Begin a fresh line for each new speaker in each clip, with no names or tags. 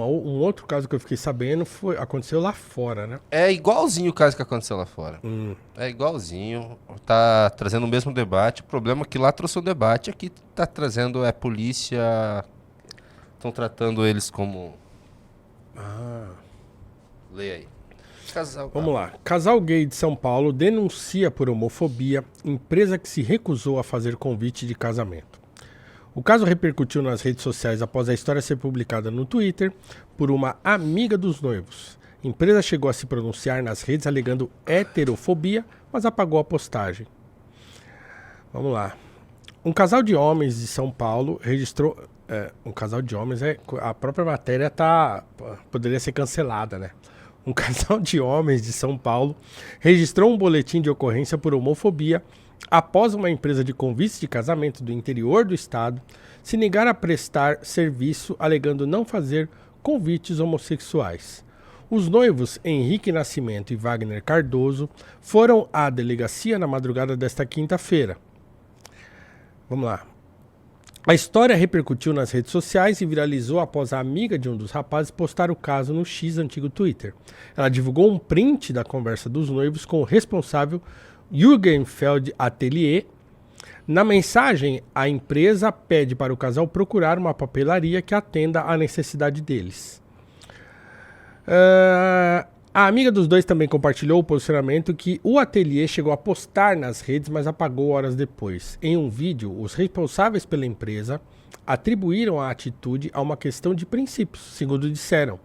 um outro caso que eu fiquei sabendo aconteceu lá fora, né?
É igualzinho o caso que aconteceu lá fora. É igualzinho. Tá trazendo o mesmo debate. O problema é que lá trouxe o debate. Aqui tá trazendo polícia. Estão tratando eles como. Leia aí.
Vamos lá. Casal gay de São Paulo denuncia por homofobia empresa que se recusou a fazer convite de casamento. O caso repercutiu nas redes sociais após a história ser publicada no Twitter por uma amiga dos noivos. A empresa chegou a se pronunciar nas redes alegando heterofobia, mas apagou a postagem. Vamos lá. Um casal de homens de São Paulo registrou... um casal de homens, a própria matéria poderia ser cancelada, né? Um casal de homens de São Paulo registrou um boletim de ocorrência por homofobia após uma empresa de convites de casamento do interior do estado se negar a prestar serviço alegando não fazer convites homossexuais. Os noivos Henrique Nascimento e Wagner Cardoso foram à delegacia na madrugada desta quinta-feira. Vamos lá. A história repercutiu nas redes sociais e viralizou após a amiga de um dos rapazes postar o caso no X antigo Twitter. Ela divulgou um print da conversa dos noivos com o responsável Jürgenfeld Atelier. Na mensagem, a empresa pede para o casal procurar uma papelaria que atenda à necessidade deles. A amiga dos dois também compartilhou o posicionamento que o ateliê chegou a postar nas redes, mas apagou horas depois. Em um vídeo, os responsáveis pela empresa atribuíram a atitude a uma questão de princípios, segundo disseram.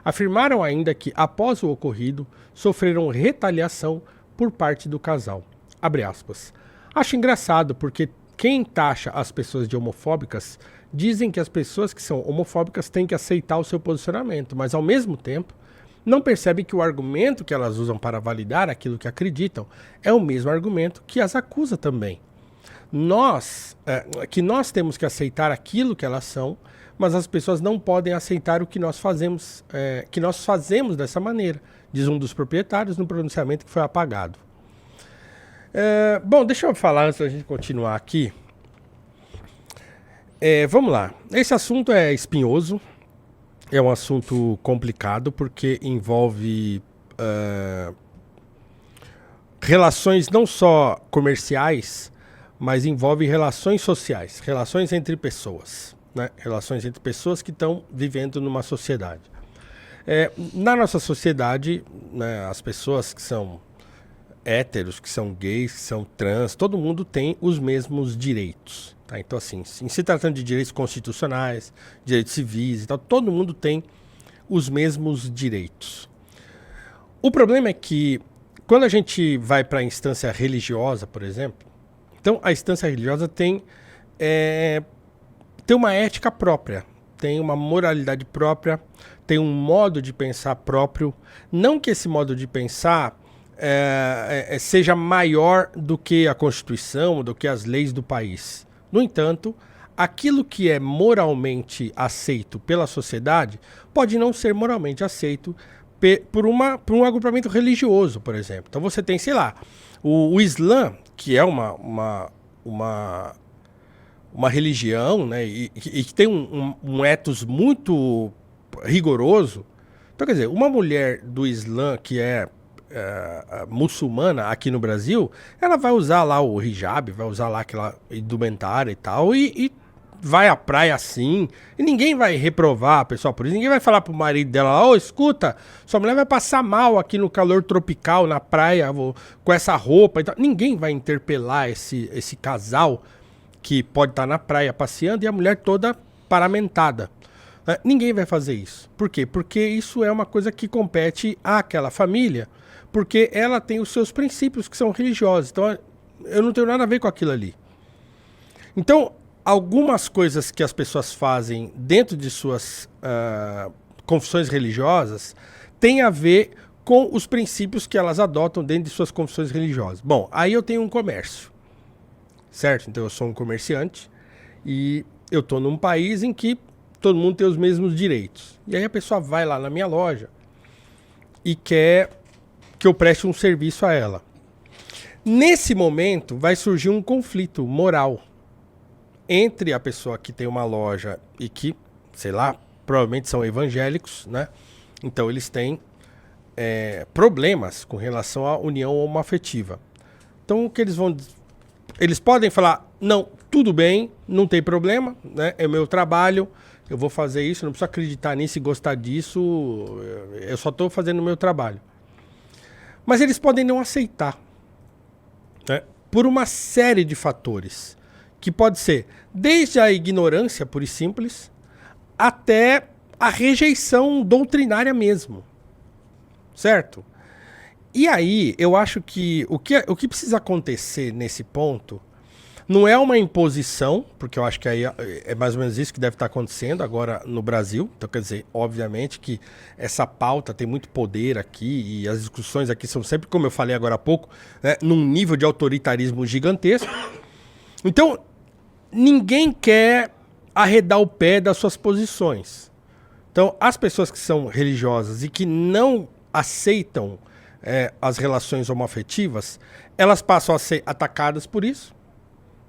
Afirmaram ainda que, após o ocorrido, sofreram retaliação por parte do casal. Abre aspas. Acho engraçado porque quem taxa as pessoas de homofóbicas dizem que as pessoas que são homofóbicas têm que aceitar o seu posicionamento, mas ao mesmo tempo não percebem que o argumento que elas usam para validar aquilo que acreditam é o mesmo argumento que as acusa também. Nós temos que aceitar aquilo que elas são, mas as pessoas não podem aceitar o que nós fazemos dessa maneira, diz um dos proprietários no pronunciamento que foi apagado. Bom, deixa eu falar antes da gente continuar aqui. Vamos lá. Esse assunto é espinhoso. É um assunto complicado porque envolve relações não só comerciais, mas envolve relações sociais, relações entre pessoas, né? Relações entre pessoas que estão vivendo numa sociedade. Na nossa sociedade, né, as pessoas que são héteros, que são gays, que são trans, todo mundo tem os mesmos direitos. Tá? Então, assim, em se tratando de direitos constitucionais, direitos civis e tal, todo mundo tem os mesmos direitos. O problema é que, quando a gente vai para a instância religiosa, por exemplo, então a instância religiosa tem uma ética própria, tem uma moralidade própria, tem um modo de pensar próprio. Não que esse modo de pensar seja maior do que a Constituição, do que as leis do país. No entanto, aquilo que é moralmente aceito pela sociedade pode não ser moralmente aceito por um agrupamento religioso, por exemplo. Então você tem, sei lá, o Islã, que é uma religião, né, e que tem um ethos muito rigoroso. Então, quer dizer, uma mulher do Islã que é muçulmana aqui no Brasil, ela vai usar lá o hijab, vai usar lá aquela indumentária e tal, e vai à praia assim, e ninguém vai reprovar a pessoa por isso, ninguém vai falar pro marido dela, escuta, sua mulher vai passar mal aqui no calor tropical, na praia, com essa roupa e tal. Ninguém vai interpelar esse casal que pode estar na praia passeando e a mulher toda paramentada. Ninguém vai fazer isso. Por quê? Porque isso é uma coisa que compete àquela família, porque ela tem os seus princípios que são religiosos. Então, eu não tenho nada a ver com aquilo ali. Então, algumas coisas que as pessoas fazem dentro de suas confissões religiosas têm a ver com os princípios que elas adotam dentro de suas confissões religiosas. Bom, aí eu tenho um comércio, certo? Então, eu sou um comerciante e eu estou num país em que todo mundo tem os mesmos direitos. E aí a pessoa vai lá na minha loja e quer que eu preste um serviço a ela. Nesse momento, vai surgir um conflito moral entre a pessoa que tem uma loja e que, sei lá, provavelmente são evangélicos, né? Então eles têm problemas com relação à união homoafetiva. Então o que eles vão... Eles podem falar, não, tudo bem, não tem problema, né? É o meu trabalho, eu vou fazer isso, não preciso acreditar nisso e gostar disso, eu só estou fazendo o meu trabalho. Mas eles podem não aceitar, né? Por uma série de fatores, que pode ser desde a ignorância pura e simples, até a rejeição doutrinária mesmo, certo? E aí, eu acho que o que precisa acontecer nesse ponto não é uma imposição, porque eu acho que aí é mais ou menos isso que deve estar acontecendo agora no Brasil. Então, quer dizer, obviamente que essa pauta tem muito poder aqui e as discussões aqui são sempre, como eu falei agora há pouco, né, num nível de autoritarismo gigantesco. Então, ninguém quer arredar o pé das suas posições. Então, as pessoas que são religiosas e que não aceitam as relações homoafetivas, elas passam a ser atacadas por isso,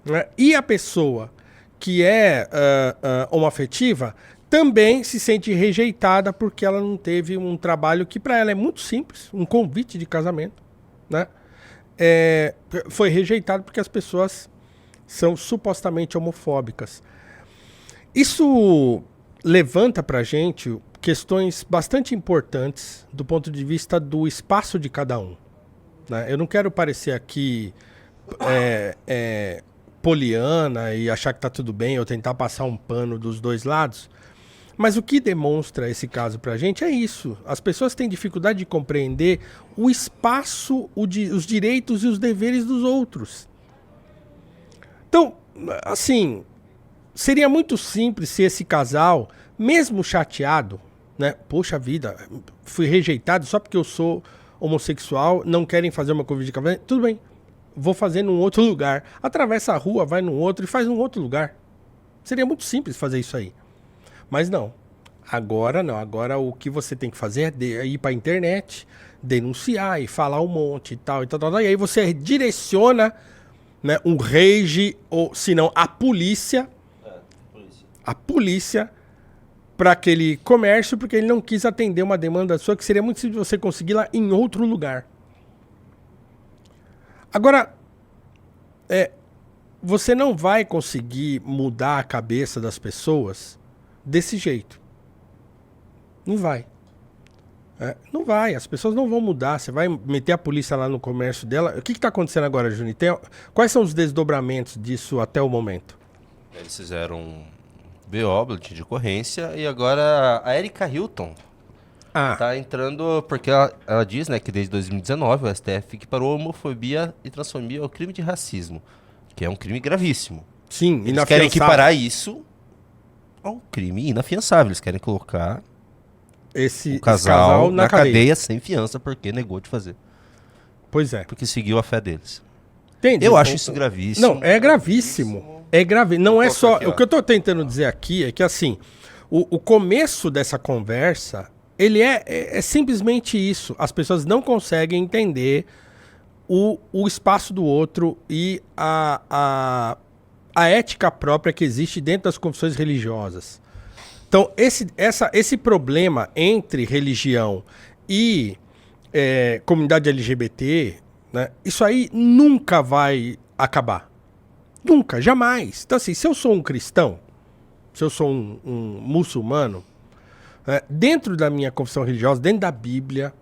né? E a pessoa que é homoafetiva também se sente rejeitada porque ela não teve um trabalho que para ela é muito simples, um convite de casamento, né? Foi rejeitado porque as pessoas são supostamente homofóbicas. Isso levanta para a gente questões bastante importantes do ponto de vista do espaço de cada um, né? Eu não quero parecer aqui poliana e achar que tá tudo bem ou tentar passar um pano dos dois lados, mas o que demonstra esse caso pra gente é isso. As pessoas têm dificuldade de compreender o espaço, os direitos e os deveres dos outros. Então, assim, seria muito simples se esse casal, mesmo chateado, né? Poxa vida, fui rejeitado só porque eu sou homossexual, não querem fazer uma convite de casamento. Tudo bem, vou fazer num outro lugar. Atravessa a rua, vai num outro e faz num outro lugar. Seria muito simples fazer isso aí. Mas não. Agora não. Agora o que você tem que fazer é ir pra internet, denunciar e falar um monte e tal, e tal, tal. E aí você direciona, né, um rage, ou se não, a polícia. A polícia para aquele comércio, porque ele não quis atender uma demanda sua, que seria muito simples você conseguir lá em outro lugar. Agora, você não vai conseguir mudar a cabeça das pessoas desse jeito. Não vai. Não vai, as pessoas não vão mudar. Você vai meter a polícia lá no comércio dela. O que está acontecendo agora, Juni? Quais são os desdobramentos disso até o momento?
Eles fizeram um BO, boletim de ocorrência, e agora a Erika Hilton tá entrando, porque ela diz, né, que desde 2019 o STF equiparou homofobia e transfobia ao crime de racismo, que é um crime gravíssimo.
Sim,
eles querem equiparar isso ao crime inafiançável. Eles querem colocar o casal na cadeia sem fiança porque negou de fazer.
Pois é.
Porque seguiu a fé deles.
Entendi.
Eu acho isso gravíssimo.
Não, é gravíssimo. É grave. Não é só... O que eu tô tentando dizer aqui é que, assim, o começo dessa conversa, ele é simplesmente isso. As pessoas não conseguem entender o espaço do outro e a ética própria que existe dentro das confissões religiosas. Então, esse problema entre religião e comunidade LGBT, né, isso aí nunca vai acabar. Nunca, jamais. Então, assim, se eu sou um cristão, se eu sou um muçulmano, dentro da minha confissão religiosa, dentro da Bíblia,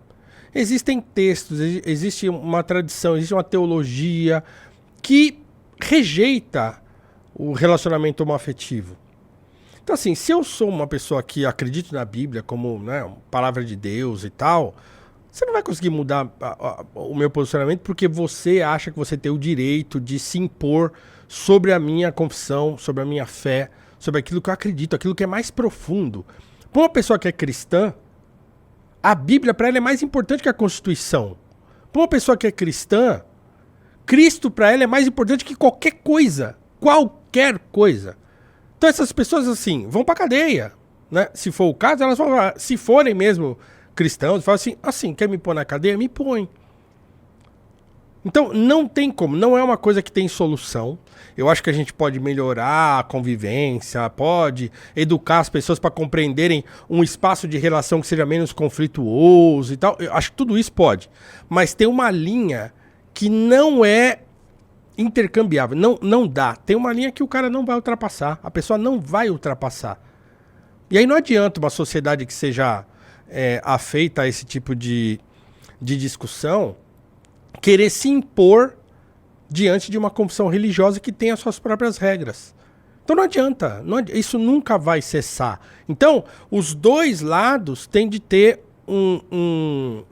existem textos, existe uma tradição, existe uma teologia que rejeita o relacionamento homoafetivo. Então, assim, se eu sou uma pessoa que acredita na Bíblia como, né, palavra de Deus e tal, você não vai conseguir mudar o meu posicionamento porque você acha que você tem o direito de se impor sobre a minha confissão, sobre a minha fé, sobre aquilo que eu acredito, aquilo que é mais profundo. Para uma pessoa que é cristã, a Bíblia para ela é mais importante que a Constituição. Para uma pessoa que é cristã, Cristo para ela é mais importante que qualquer coisa. Qualquer coisa. Então essas pessoas, assim, vão para cadeia, né? Se for o caso, elas vão, se forem mesmo cristãos, falam assim, quer me pôr na cadeia? Me põe. Então, não tem como, não é uma coisa que tem solução. Eu acho que a gente pode melhorar a convivência, pode educar as pessoas para compreenderem um espaço de relação que seja menos conflituoso e tal. Eu acho que tudo isso pode. Mas tem uma linha que não é intercambiável, não dá. Tem uma linha que o cara não vai ultrapassar, a pessoa não vai ultrapassar. E aí não adianta uma sociedade que seja afeita a esse tipo de discussão querer se impor diante de uma confissão religiosa que tem as suas próprias regras. Então não adianta, isso nunca vai cessar. Então, os dois lados têm de ter um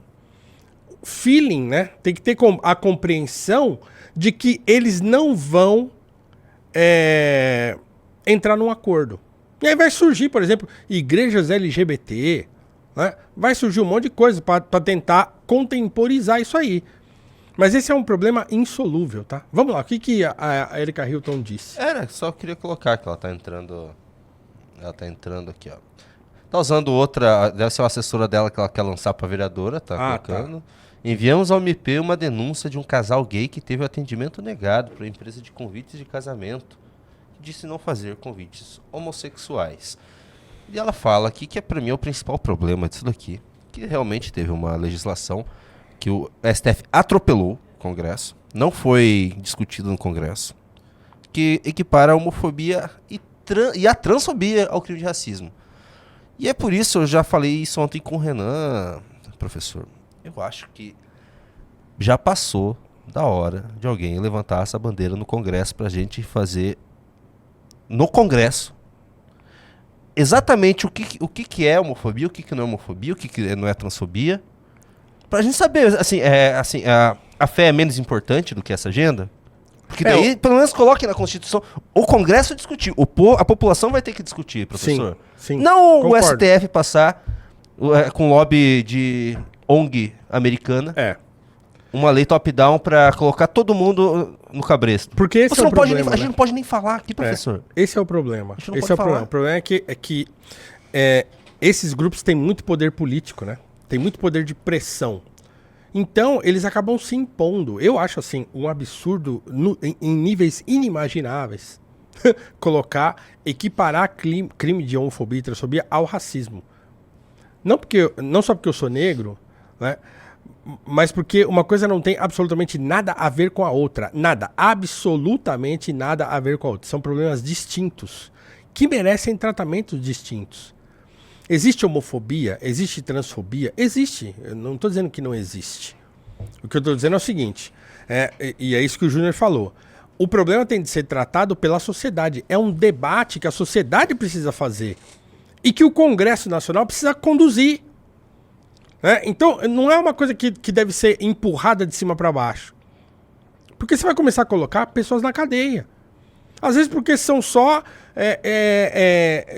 feeling, né? Tem que ter a compreensão de que eles não vão entrar num acordo. E aí vai surgir, por exemplo, igrejas LGBT, né? Vai surgir um monte de coisa para tentar contemporizar isso aí. Mas esse é um problema insolúvel, tá? Vamos lá, o que a Erika Hilton disse?
Só queria colocar que ela tá entrando. Ela tá entrando aqui, ó. Tá usando outra. Deve ser uma assessora dela que ela quer lançar pra vereadora, tá colocando. Tá. Enviamos ao MP uma denúncia de um casal gay que teve o atendimento negado por empresa de convites de casamento, que disse não fazer convites homossexuais. E ela fala aqui que pra mim é o principal problema disso daqui, que realmente teve uma legislação que o STF atropelou o Congresso, não foi discutido no Congresso, que equipara a homofobia e a transfobia ao crime de racismo. E é por isso, eu já falei isso ontem com o Renan, professor, eu acho que já passou da hora de alguém levantar essa bandeira no Congresso pra gente fazer no Congresso exatamente o que é homofobia, o que não é homofobia, o que não é transfobia. Pra gente saber, a fé é menos importante do que essa agenda? Porque daí, pelo menos, coloque na Constituição. O Congresso discutir, a população vai ter que discutir, professor.
Sim,
não
concordo.
O STF passar com lobby de ONG americana uma lei top-down pra colocar todo mundo no cabresto.
Porque esse é o problema,
a gente não pode nem falar aqui, professor.
Esse é o problema.
A gente não pode falar.
O problema é que esses grupos têm muito poder político, né? Tem muito poder de pressão. Então, eles acabam se impondo. Eu acho, assim, um absurdo em níveis inimagináveis equiparar crime de homofobia e transfobia ao racismo. Não só porque eu sou negro, né? Mas porque uma coisa não tem absolutamente nada a ver com a outra. Nada, absolutamente nada a ver com a outra. São problemas distintos, que merecem tratamentos distintos. Existe homofobia? Existe transfobia? Existe. Eu não estou dizendo que não existe. O que eu estou dizendo é o seguinte, e é isso que o Júnior falou. O problema tem de ser tratado pela sociedade. É um debate que a sociedade precisa fazer e que o Congresso Nacional precisa conduzir. Então, não é uma coisa que deve ser empurrada de cima para baixo. Porque você vai começar a colocar pessoas na cadeia. Às vezes porque são só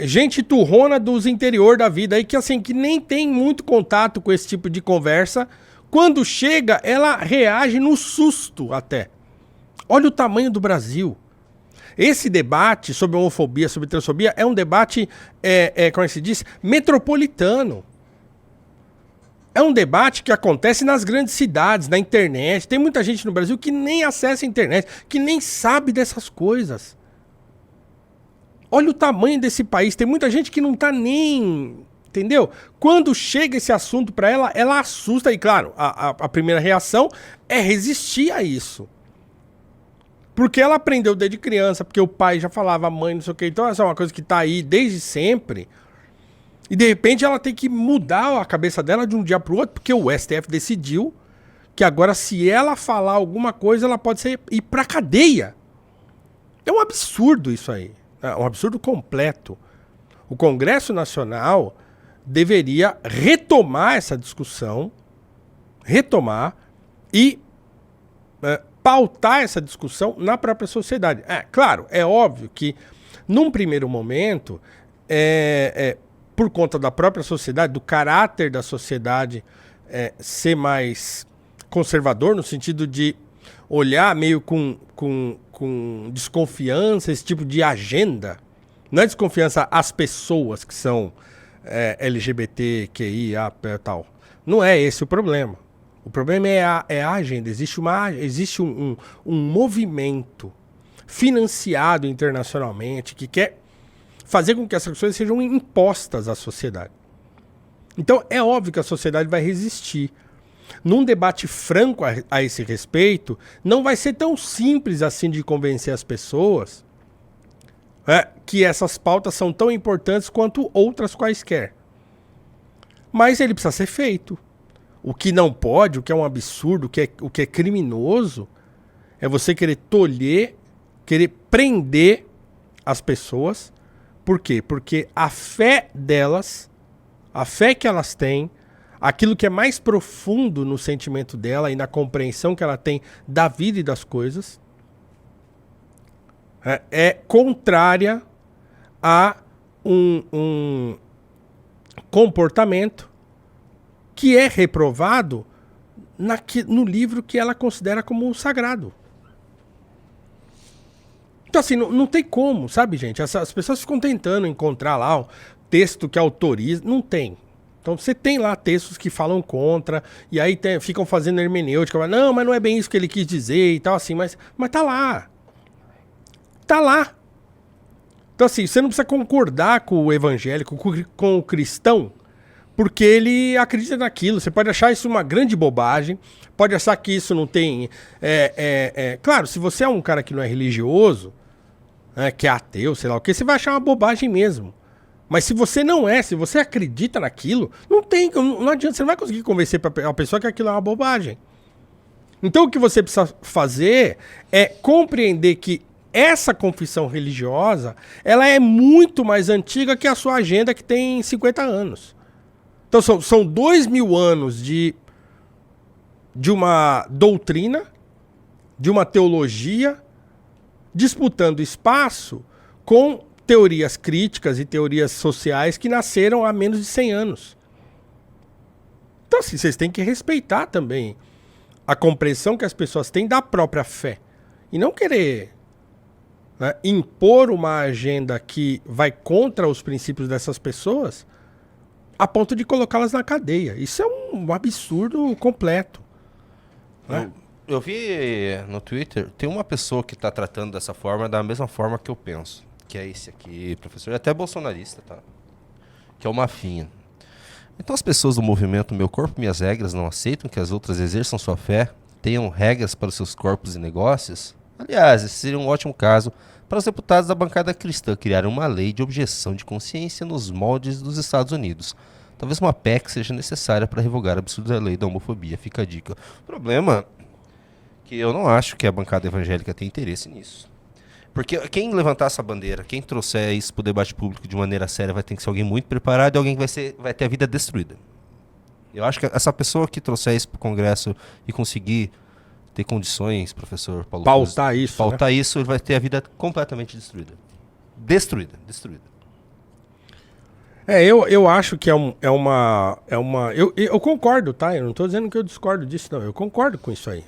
gente turrona dos interior da vida aí, que nem tem muito contato com esse tipo de conversa. Quando chega, ela reage no susto até. Olha o tamanho do Brasil. Esse debate sobre homofobia, sobre transfobia, é um debate, como é que se diz? Metropolitano. É um debate que acontece nas grandes cidades, na internet. Tem muita gente no Brasil que nem acessa a internet, que nem sabe dessas coisas. Olha o tamanho desse país. Tem muita gente que não tá nem... Entendeu? Quando chega esse assunto pra ela, ela assusta. E claro, a primeira reação é resistir a isso. Porque ela aprendeu desde criança, porque o pai já falava, a mãe, não sei o quê. Então essa é uma coisa que tá aí desde sempre. E de repente ela tem que mudar a cabeça dela de um dia pro outro, porque o STF decidiu que agora se ela falar alguma coisa, ela pode ir pra cadeia. É um absurdo isso aí. É um absurdo completo. O Congresso Nacional deveria retomar essa discussão, e pautar essa discussão na própria sociedade. Claro, é óbvio que num primeiro momento, por conta da própria sociedade, do caráter da sociedade ser mais conservador, no sentido de olhar meio com desconfiança esse tipo de agenda. Não é desconfiança às pessoas que são LGBTQIA e tal. Não é esse o problema. O problema é a agenda. Existe um movimento financiado internacionalmente que quer fazer com que essas coisas sejam impostas à sociedade. Então, é óbvio que a sociedade vai resistir. Num debate franco a esse respeito, não vai ser tão simples assim de convencer as pessoas que essas pautas são tão importantes quanto outras quaisquer. Mas ele precisa ser feito. O que não pode, o que é um absurdo, o que é criminoso, é você querer tolher, querer prender as pessoas. Por quê? Porque a fé delas, a fé que elas têm, aquilo que é mais profundo no sentimento dela e na compreensão que ela tem da vida e das coisas, é contrária a um comportamento que é reprovado no livro que ela considera como sagrado. Então, assim, não tem como, sabe, gente? As pessoas ficam tentando encontrar lá um texto que autoriza. Não tem. Então, você tem lá textos que falam contra, e aí ficam fazendo hermenêutica. Não, mas não é bem isso que ele quis dizer e tal, assim. Mas tá lá. Tá lá. Então, assim, você não precisa concordar com o evangélico, com o cristão, porque ele acredita naquilo. Você pode achar isso uma grande bobagem, pode achar que isso não tem... Claro, se você é um cara que não é religioso, que é ateu, sei lá o que, você vai achar uma bobagem mesmo. Mas se você não é, se você acredita naquilo, não adianta, você não vai conseguir convencer a pessoa que aquilo é uma bobagem. Então o que você precisa fazer é compreender que essa confissão religiosa, ela é muito mais antiga que a sua agenda que tem 50 anos. Então são 2000 anos de uma doutrina, de uma teologia, disputando espaço com teorias críticas e teorias sociais que nasceram há menos de 100 anos. Então, assim, vocês têm que respeitar também a compreensão que as pessoas têm da própria fé. E não querer impor uma agenda que vai contra os princípios dessas pessoas a ponto de colocá-las na cadeia. Isso é um absurdo completo.
Eu vi no Twitter, tem uma pessoa que está tratando dessa forma, da mesma forma que eu penso. Que é esse aqui, professor, é até bolsonarista, tá? Que é o Mafinha. Então as pessoas do movimento Meu Corpo, Minhas Regras não aceitam que as outras exerçam sua fé, tenham regras para os seus corpos e negócios? Aliás, esse seria um ótimo caso para os deputados da bancada cristã criarem uma lei de objeção de consciência nos moldes dos Estados Unidos. Talvez uma PEC seja necessária para revogar a absurda lei da homofobia. Fica a dica. O problema é que eu não acho que a bancada evangélica tem interesse nisso. Porque quem levantar essa bandeira, quem trouxer isso para o debate público de maneira séria, vai ter que ser alguém muito preparado e alguém que vai ter a vida destruída. Eu acho que essa pessoa que trouxer isso para o Congresso e conseguir ter condições, professor Paulo
pautar
Cruz,
isso,
pautar isso, ele vai ter a vida completamente destruída. Destruída.
Eu acho que é uma... Eu concordo, tá? Eu não estou dizendo que eu discordo disso, não. Eu concordo com isso aí.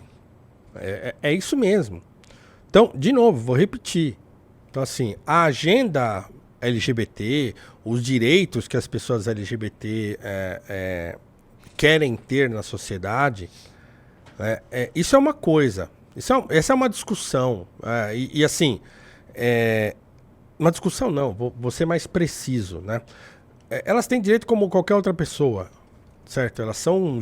É isso mesmo. Então, de novo, vou repetir. Então, assim, a agenda LGBT, os direitos que as pessoas LGBT querem ter na sociedade, isso é uma coisa. Essa é uma discussão. E assim, uma discussão não, vou ser mais preciso, né? Elas têm direito como qualquer outra pessoa, certo? Elas são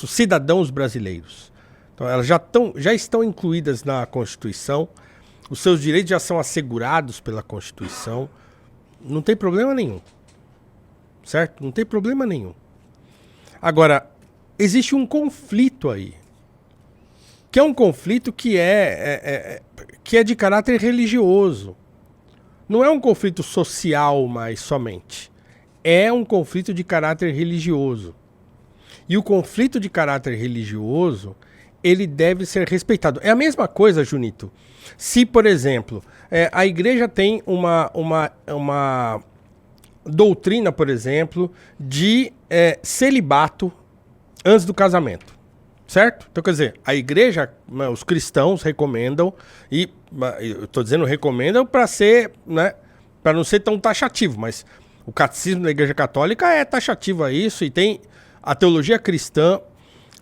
cidadãos brasileiros. Então, elas já estão incluídas na Constituição, os seus direitos já são assegurados pela Constituição, não tem problema nenhum, certo? Não tem problema nenhum. Agora, existe um conflito aí, que é um conflito que é de caráter religioso. Não é um conflito social mais somente, é um conflito de caráter religioso. E o conflito de caráter religioso, ele deve ser respeitado. É a mesma coisa, Junito. Se, por exemplo, a igreja tem uma doutrina, por exemplo, de celibato antes do casamento, certo? Então, quer dizer, a igreja, os cristãos recomendam, e eu estou dizendo recomendam para ser, né, para não ser tão taxativo, mas o catecismo da Igreja Católica é taxativo a isso, e tem a teologia cristã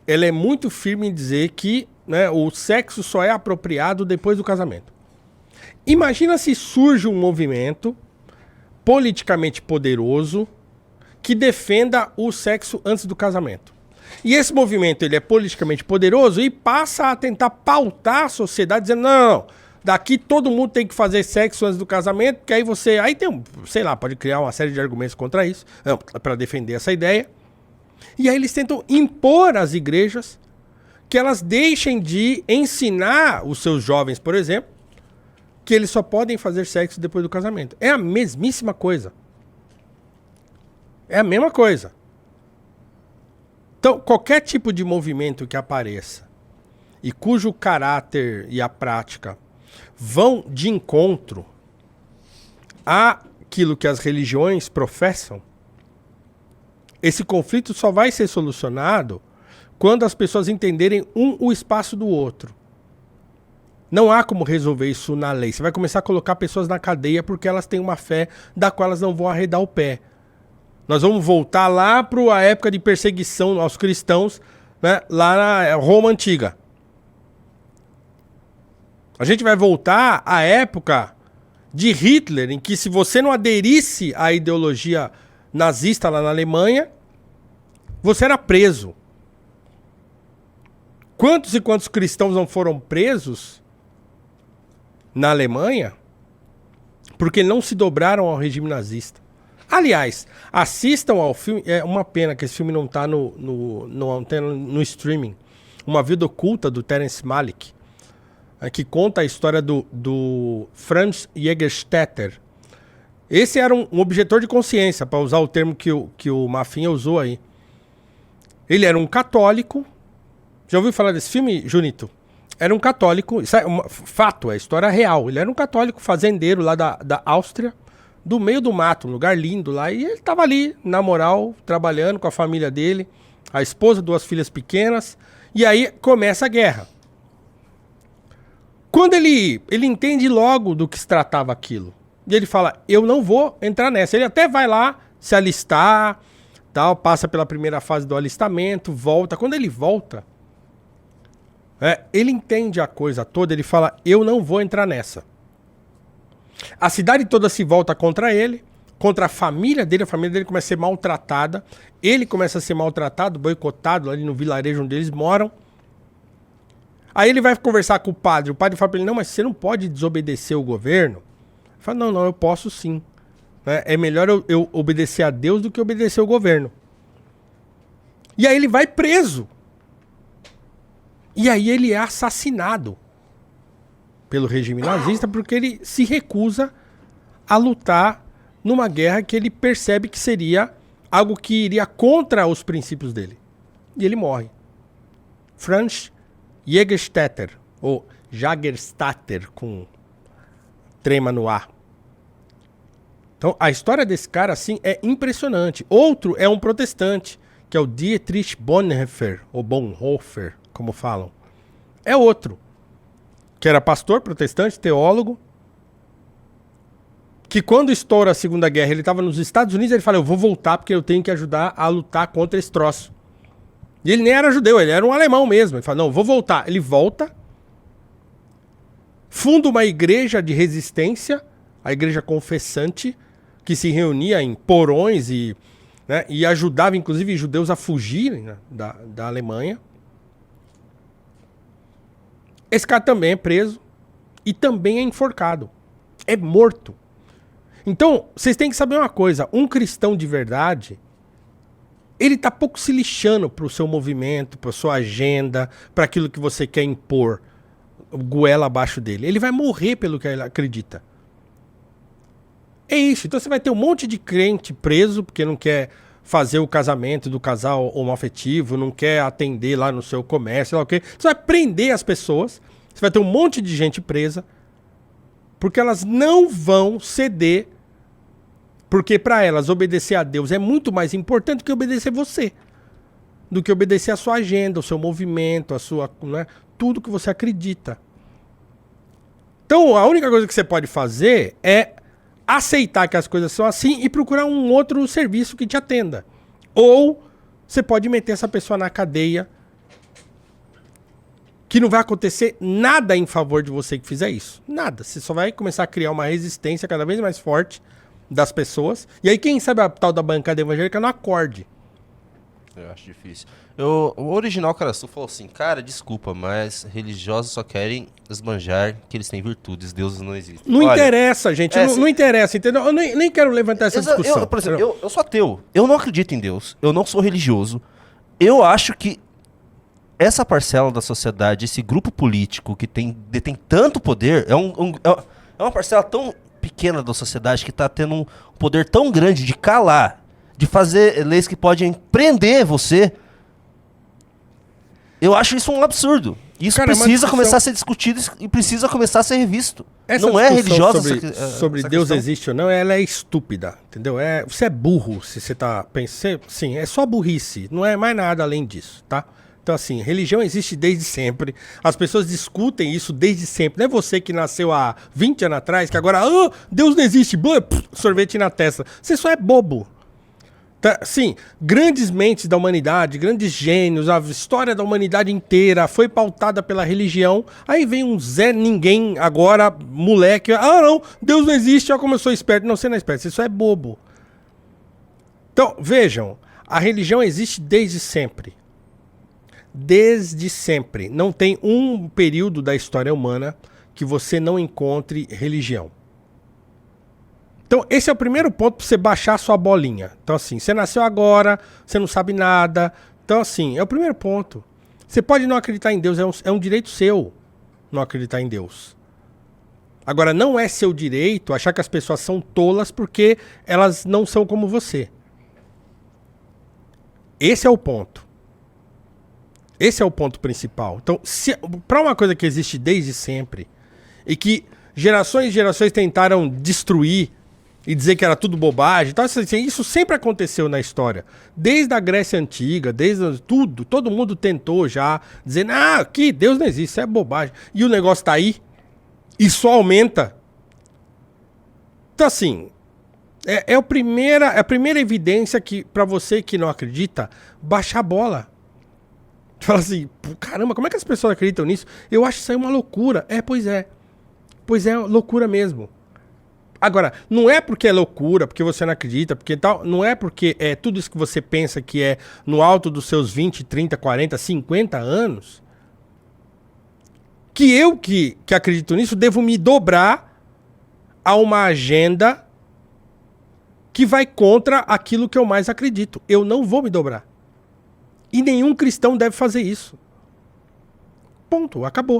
ela é muito firme em dizer que, né, o sexo só é apropriado depois do casamento. Imagina se surge um movimento politicamente poderoso que defenda o sexo antes do casamento. E esse movimento ele é politicamente poderoso e passa a tentar pautar a sociedade dizendo, não, daqui todo mundo tem que fazer sexo antes do casamento, porque aí você... Aí tem, sei lá, pode criar uma série de argumentos contra isso, para defender essa ideia. E aí eles tentam impor às igrejas que elas deixem de ensinar os seus jovens, por exemplo, que eles só podem fazer sexo depois do casamento. É a mesmíssima coisa. É a mesma coisa. Então, qualquer tipo de movimento que apareça e cujo caráter e a prática vão de encontro àquilo que as religiões professam, esse conflito só vai ser solucionado quando as pessoas entenderem o espaço do outro. Não há como resolver isso na lei. Você vai começar a colocar pessoas na cadeia porque elas têm uma fé da qual elas não vão arredar o pé. Nós vamos voltar lá para a época de perseguição aos cristãos, né, lá na Roma Antiga. A gente vai voltar à época de Hitler, em que se você não aderisse à ideologia nazista lá na Alemanha, você era preso. Quantos e quantos cristãos não foram presos na Alemanha porque não se dobraram ao regime nazista? Aliás, assistam ao filme. É uma pena que esse filme não está no streaming. Uma Vida Oculta, do Terence Malick, que conta a história do Franz Jägerstätter. Esse era um objetor de consciência, para usar o termo que o Mafinha usou aí. Ele era um católico. Já ouviu falar desse filme, Junito? Era um católico. Isso é fato, é história real. Ele era um católico fazendeiro lá da Áustria, do meio do mato, um lugar lindo lá. E ele estava ali, na moral, trabalhando com a família dele, a esposa, 2 filhas pequenas. E aí começa a guerra. Quando ele entende logo do que se tratava aquilo, e ele fala, eu não vou entrar nessa. Ele até vai lá se alistar, tal, passa pela primeira fase do alistamento, volta. Quando ele volta, ele entende a coisa toda, ele fala, eu não vou entrar nessa. A cidade toda se volta contra ele, contra a família dele começa a ser maltratada, ele começa a ser maltratado, boicotado ali no vilarejo onde eles moram. Aí ele vai conversar com o padre fala pra ele, não, mas você não pode desobedecer o governo. Ele fala, não, eu posso sim. É melhor eu obedecer a Deus do que obedecer o governo. E aí ele vai preso. E aí ele é assassinado pelo regime nazista porque ele se recusa a lutar numa guerra que ele percebe que seria algo que iria contra os princípios dele. E ele morre. Franz Jägerstätter, ou Jagerstatter, com trema no A. Então, a história desse cara, assim, é impressionante. Outro é um protestante, que é o Dietrich Bonhoeffer, ou Bonhoeffer, como falam. É outro, que era pastor protestante, teólogo, que quando estoura a Segunda Guerra, ele estava nos Estados Unidos, ele fala, eu vou voltar porque eu tenho que ajudar a lutar contra esse troço. E ele nem era judeu, ele era um alemão mesmo. Ele fala, não, vou voltar. Ele volta, funda uma igreja de resistência, a igreja confessante, que se reunia em porões e ajudava, inclusive, judeus a fugirem, né, da Alemanha. Esse cara também é preso e também é enforcado. É morto. Então, vocês têm que saber uma coisa. Um cristão de verdade, ele tá pouco se lixando pro seu movimento, pra sua agenda, para aquilo que você quer impor, goela abaixo dele. Ele vai morrer pelo que ele acredita. É isso. Então você vai ter um monte de crente preso porque não quer fazer o casamento do casal homoafetivo, não quer atender lá no seu comércio, sei lá o quê. Você vai prender as pessoas, você vai ter um monte de gente presa, porque elas não vão ceder, porque para elas obedecer a Deus é muito mais importante do que obedecer você, do que obedecer a sua agenda, o seu movimento, a sua, né, tudo que você acredita. Então a única coisa que você pode fazer é aceitar que as coisas são assim e procurar um outro serviço que te atenda. Ou você pode meter essa pessoa na cadeia que não vai acontecer nada em favor de você que fizer isso. Nada. Você só vai começar a criar uma resistência cada vez mais forte das pessoas. E aí, quem sabe a tal da bancada evangélica não acorde.
Eu acho difícil. O original Caraçu falou assim, cara, desculpa, mas religiosos só querem esbanjar que eles têm virtudes, Deus não existe.
Não interessa, gente. Não interessa, entendeu? Eu nem quero levantar essa discussão.
Por exemplo, eu sou ateu. Eu não acredito em Deus. Eu não sou religioso. Eu acho que essa parcela da sociedade, esse grupo político que detém tanto poder, é uma parcela tão pequena da sociedade que está tendo um poder tão grande de calar, de fazer leis que podem prender você. Eu acho isso um absurdo. Isso precisa começar a ser discutido e precisa começar a ser revisto.
Essa
não é religiosa
sobre
essa
Deus
questão.
existe ou não, ela é estúpida, entendeu? Você é burro se você tá pensando. Sim, é só burrice, não é mais nada além disso, tá? Então, assim, religião existe desde sempre. As pessoas discutem isso desde sempre. Não é você que nasceu há 20 anos atrás, que agora, Deus não existe, sorvete na testa. Você só é bobo. Tá, sim, grandes mentes da humanidade, grandes gênios, a história da humanidade inteira foi pautada pela religião. Aí vem um Zé Ninguém agora, moleque. Não, Deus não existe, olha como eu sou esperto. Não, você não é esperto, você só é bobo. Então, vejam, a religião existe desde sempre. Desde sempre. Não tem um período da história humana que você não encontre religião. Então, esse é o primeiro ponto para você baixar a sua bolinha. Então, assim, você nasceu agora, você não sabe nada. Então, assim, é o primeiro ponto. Você pode não acreditar em Deus, é um direito seu não acreditar em Deus. Agora, não é seu direito achar que as pessoas são tolas porque elas não são como você. Esse é o ponto. Esse é o ponto principal. Então, para uma coisa que existe desde sempre e que gerações e gerações tentaram destruir e dizer que era tudo bobagem. Então, assim, isso sempre aconteceu na história. Desde a Grécia Antiga, desde tudo, todo mundo tentou já dizer, aqui Deus não existe, isso é bobagem. E o negócio tá aí e só aumenta. Então, assim, é a primeira evidência que, pra você que não acredita, baixar a bola. Fala assim, caramba, como é que as pessoas acreditam nisso? Eu acho isso aí uma loucura. Pois é. Pois é, loucura mesmo. Agora, não é porque é loucura, porque você não acredita, porque tal, não é porque é tudo isso que você pensa que é no alto dos seus 20, 30, 40, 50 anos, que eu que acredito nisso devo me dobrar a uma agenda que vai contra aquilo que eu mais acredito. Eu não vou me dobrar. E nenhum cristão deve fazer isso. Ponto, acabou.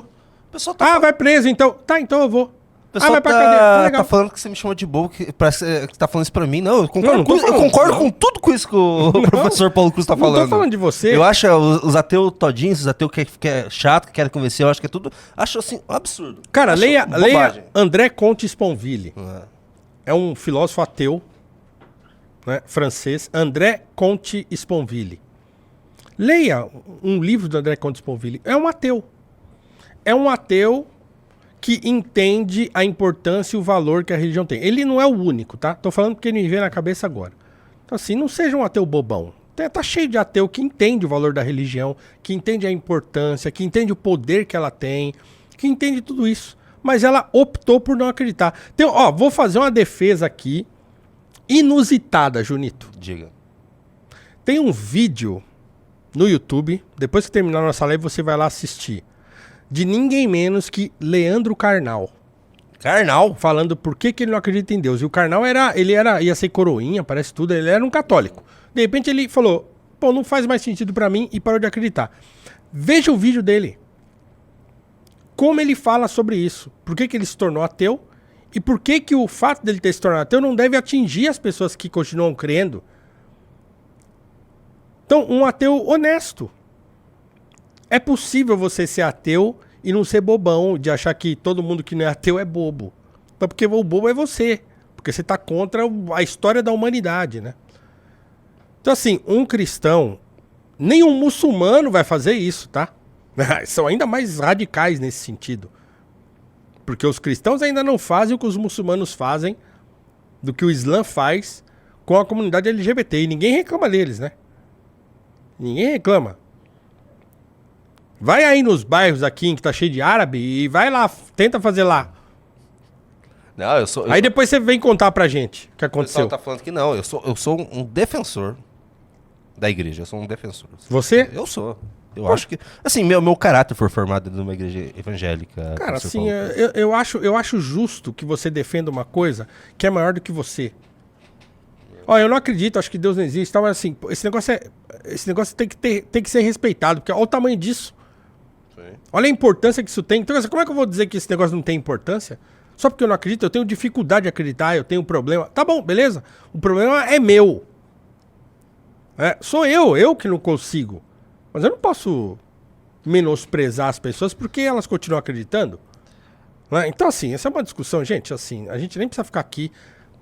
O pessoal tá
vai preso então. Tá, então eu vou.
O pessoal
vai pra cadeia. Legal.
Tá falando que você me chamou de bobo, que tá falando isso pra mim. Não, eu concordo com tudo com isso que o professor Paulo Cruz tá falando.
Não tô falando de você.
Eu acho os ateus todinhos, os ateus que é chato, que querem convencer, eu acho que é tudo... Acho assim, um absurdo.
Cara, leia André Comte Sponville. É um filósofo ateu, né, francês. André Comte Sponville. Leia um livro do André Comte Sponville. É um ateu. É um ateu que entende a importância e o valor que a religião tem. Ele não é o único, tá? Tô falando porque ele me veio na cabeça agora. Então, assim, não seja um ateu bobão. Tá cheio de ateu que entende o valor da religião, que entende a importância, que entende o poder que ela tem, que entende tudo isso. Mas ela optou por não acreditar. Então, vou fazer uma defesa aqui inusitada, Junito.
Diga.
Tem um vídeo no YouTube, depois que terminar a nossa live, você vai lá assistir, de ninguém menos que Leandro Carnal.
Carnal?
Falando por que ele não acredita em Deus. E o Carnal ia ser coroinha, parece tudo, ele era um católico. De repente ele falou, não faz mais sentido pra mim e parou de acreditar. Veja o vídeo dele. Como ele fala sobre isso. Por que ele se tornou ateu e por que o fato dele ter se tornado ateu não deve atingir as pessoas que continuam crendo. Então, um ateu honesto. É possível você ser ateu e não ser bobão, de achar que todo mundo que não é ateu é bobo. Porque o bobo é você. Porque você está contra a história da humanidade, né? Então, assim, um cristão, nem um muçulmano vai fazer isso, tá? São ainda mais radicais nesse sentido. Porque os cristãos ainda não fazem o que os muçulmanos fazem, do que o Islã faz com a comunidade LGBT. E ninguém reclama deles, né? Ninguém reclama. Vai aí nos bairros aqui que tá cheio de árabe e vai lá, tenta fazer lá.
Não, eu sou...
Aí depois você vem contar pra gente o que
O
aconteceu.
pessoal tá falando que não, eu sou um defensor da igreja, eu sou um defensor.
Você?
Eu sou. Eu acho que... Assim, meu caráter foi formado dentro de uma igreja evangélica.
Cara,
como você
assim,
falou.
eu acho justo que você defenda uma coisa que é maior do que você. Ó, eu não acredito, acho que Deus não existe, mas assim, esse negócio tem que ser respeitado, porque olha o tamanho disso.
Sim.
Olha a importância que isso tem. Então, como é que eu vou dizer que esse negócio não tem importância? Só porque eu não acredito, eu tenho dificuldade de acreditar, eu tenho problema. Tá bom, beleza. O problema é meu. Sou eu que não consigo. Mas eu não posso menosprezar as pessoas porque elas continuam acreditando. Né? Então, assim, essa é uma discussão, gente, assim, a gente nem precisa ficar aqui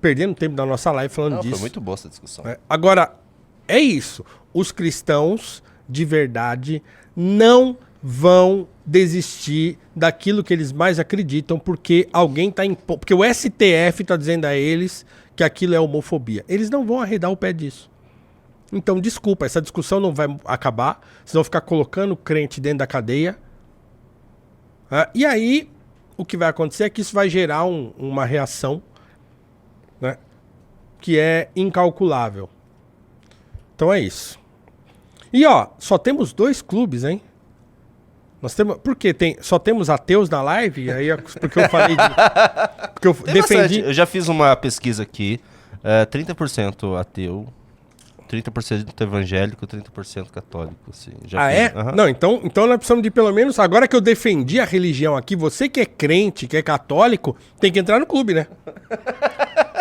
perdendo tempo da nossa live falando
Não,
disso.
foi muito boa essa discussão.
Agora, é isso. Os cristãos, de verdade, não vão desistir daquilo que eles mais acreditam porque alguém tá impondo. Porque o STF tá dizendo a eles que aquilo é homofobia. Eles não vão arredar o pé disso. Então, desculpa, essa discussão não vai acabar. Vocês vão ficar colocando o crente dentro da cadeia. E aí, o que vai acontecer é que isso vai gerar uma reação, né, que é incalculável. Então é isso. E ó, só temos 2 clubes, hein? Nós temos, por quê? Só temos ateus na live? Aí, porque eu falei de... Porque eu
Tem
defendi...
bastante. Eu já fiz uma pesquisa aqui. 30% ateu, 30% evangélico, 30% católico. Assim. Já fiz.
É? Não, então nós precisamos de pelo menos... Agora que eu defendi a religião aqui, você que é crente, que é católico, tem que entrar no clube, né?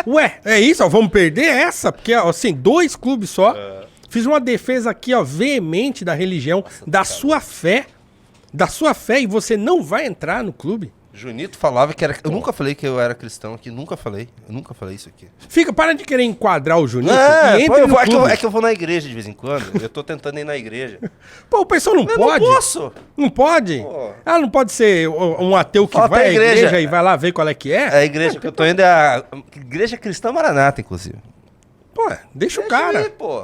Ué, é isso? Ó, vamos perder essa? Porque, ó, assim, 2 clubes só. Fiz uma defesa aqui, ó, veemente da religião, da sua fé. Da sua fé, e você não vai entrar no clube?
Junito falava que era... Eu nunca falei que eu era cristão aqui, nunca falei. Eu nunca falei isso aqui.
Para de querer enquadrar o Junito
É,
e
pô,
entre no clube.
é que eu vou na igreja de vez em quando. Eu tô tentando ir na igreja.
Pô, o pessoal não
Eu
pode?
não posso.
Não pode?
Pô.
Ah, não pode ser um ateu que
Fala
vai
pra
à igreja.
igreja
E vai lá ver qual é que é?
A igreja que eu tô indo é a Igreja Cristã Maranata, inclusive.
Pô, deixa o cara.
Aí, pô.